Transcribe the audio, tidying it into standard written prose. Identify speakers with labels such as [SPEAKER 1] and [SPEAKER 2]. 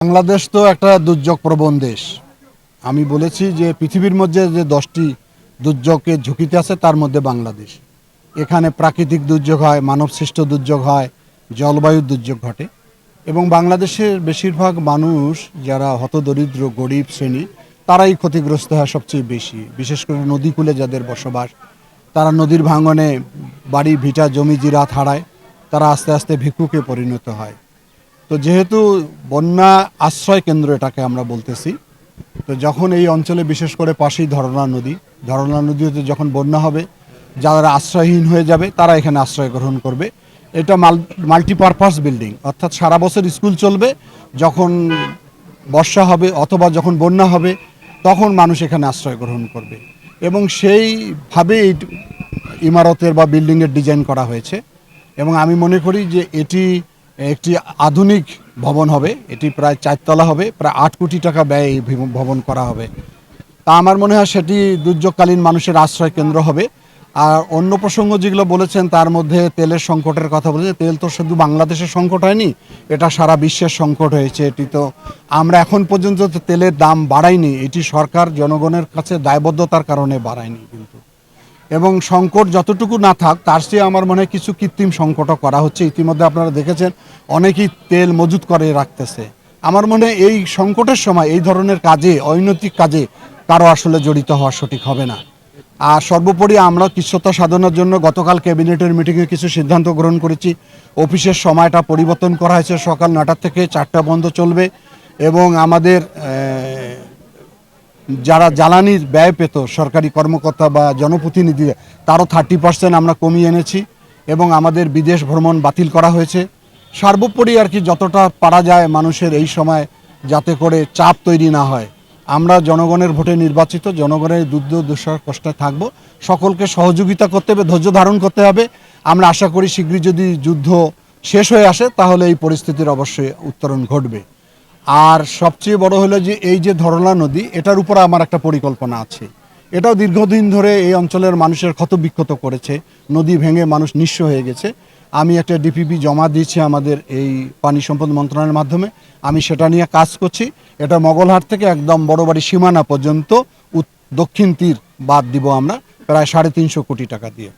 [SPEAKER 1] বাংলাদেশ তো একটা দুর্যোগ প্রবণ দেশ। আমি বলেছি যে পৃথিবীর মধ্যে যে 10টি দুর্যোগের ঝুঁকিতে আছে তার মধ্যে বাংলাদেশ। এখানে প্রাকৃতিক দুর্যোগ হয়, মানবসৃষ্ট দুর্যোগ হয়, জলবায়ুর দুর্যোগ ঘটে এবং বাংলাদেশের বেশিরভাগ মানুষ যারা হতদরিদ্র গরিব শ্রেণী তারাই ক্ষতিগ্রস্ত হয় সবচেয়ে বেশি। বিশেষ করে নদীকূলে যাদের বসবাস, তারা নদীর ভাঙনে বাড়ি ভিটা জমি জিরাত হারায়, তারা আস্তে আস্তে ভিক্ষুকে পরিণত হয়। তো যেহেতু বন্যা আশ্রয় কেন্দ্র এটাকে আমরা বলতেছি, তো যখন এই অঞ্চলে বিশেষ করে পাশেই ধরলা নদীতে যখন বন্যা হবে, যারা আশ্রয়হীন হয়ে যাবে তারা এখানে আশ্রয় গ্রহণ করবে। এটা মাল্টিপারপাস বিল্ডিং, অর্থাৎ সারা বছর স্কুল চলবে, যখন বর্ষা হবে অথবা যখন বন্যা হবে তখন মানুষ এখানে আশ্রয় গ্রহণ করবে এবং সেইভাবে এই ইমারতের বা বিল্ডিংয়ের ডিজাইন করা হয়েছে। এবং আমি মনে করি যে এটি একটি আধুনিক ভবন হবে। এটি প্রায় 4 তলা হবে, প্রায় 8 কোটি টাকা ব্যয়ে এই ভবন করা হবে। তা আমার মনে হয় সেটি দুর্যোগকালীন মানুষের আশ্রয় কেন্দ্র হবে। আর অন্য প্রসঙ্গ যেগুলো বলেছেন তার মধ্যে তেলের সংকটের কথা বলেছে। তেল তো শুধু বাংলাদেশের সংকট হয়নি, এটা সারা বিশ্বের সংকট হয়েছে। এটি তো আমরা এখন পর্যন্ত তো তেলের দাম বাড়াইনি, এটি সরকার জনগণের কাছে দায়বদ্ধতার কারণে বাড়ায়নি কিন্তু। এবং সংকট যতটুকু না থাক তার চেয়ে আমার মনে হয় কিছু কৃত্রিম সংকটও করা হচ্ছে। ইতিমধ্যে আপনারা দেখেছেন অনেকেই তেল মজুত করে রাখতেছে। আমার মনে হয় এই সংকটের সময় এই ধরনের কাজে, অনৈতিক কাজে কারো আসলে জড়িত হওয়া সঠিক হবে না। আর সর্বোপরি আমরা কৃচ্ছ্রতা সাধনার জন্য গতকাল ক্যাবিনেটের মিটিংয়ে কিছু সিদ্ধান্ত গ্রহণ করেছি। অফিসের সময়টা পরিবর্তন করা হয়েছে, সকাল 9টা থেকে 4টা পর্যন্ত চলবে এবং আমাদের যারা জ্বালানির ব্যয় পেত সরকারি কর্মকর্তা বা জনপ্রতিনিধিরা, তারও 30% আমরা কমিয়ে এনেছি এবং আমাদের বিদেশ ভ্রমণ বাতিল করা হয়েছে। সর্বোপরি আর কি যতটা পারা যায় মানুষের এই সময় যাতে করে চাপ তৈরি না হয়। আমরা জনগণের ভোটে নির্বাচিত, জনগণের দুঃসার কষ্টে থাকবো, সকলকে সহযোগিতা করতে হবে, ধৈর্য ধারণ করতে হবে। আমরা আশা করি শীঘ্রই যদি যুদ্ধ শেষ হয়ে আসে তাহলে এই পরিস্থিতির অবশ্যই উত্তরণ ঘটবে। আর সবচেয়ে বড় হলো যে এই যে ধরলা নদী, এটার উপর আমার একটা পরিকল্পনা আছে। এটাও দীর্ঘদিন ধরে এই অঞ্চলের মানুষের ক্ষতবিক্ষত করেছে, নদী ভেঙে মানুষ নিঃস্ব হয়ে গেছে। আমি একটা ডিপিপি জমা দিয়েছি আমাদের এই পানি সম্পদ মন্ত্রণালয়ের মাধ্যমে, আমি সেটা নিয়ে কাজ করছি। এটা মগলহাট থেকে একদম বড়বাড়ি সীমানা পর্যন্ত দক্ষিণ তীর বাদ দিব আমরা প্রায় 350 কোটি টাকা দিয়ে।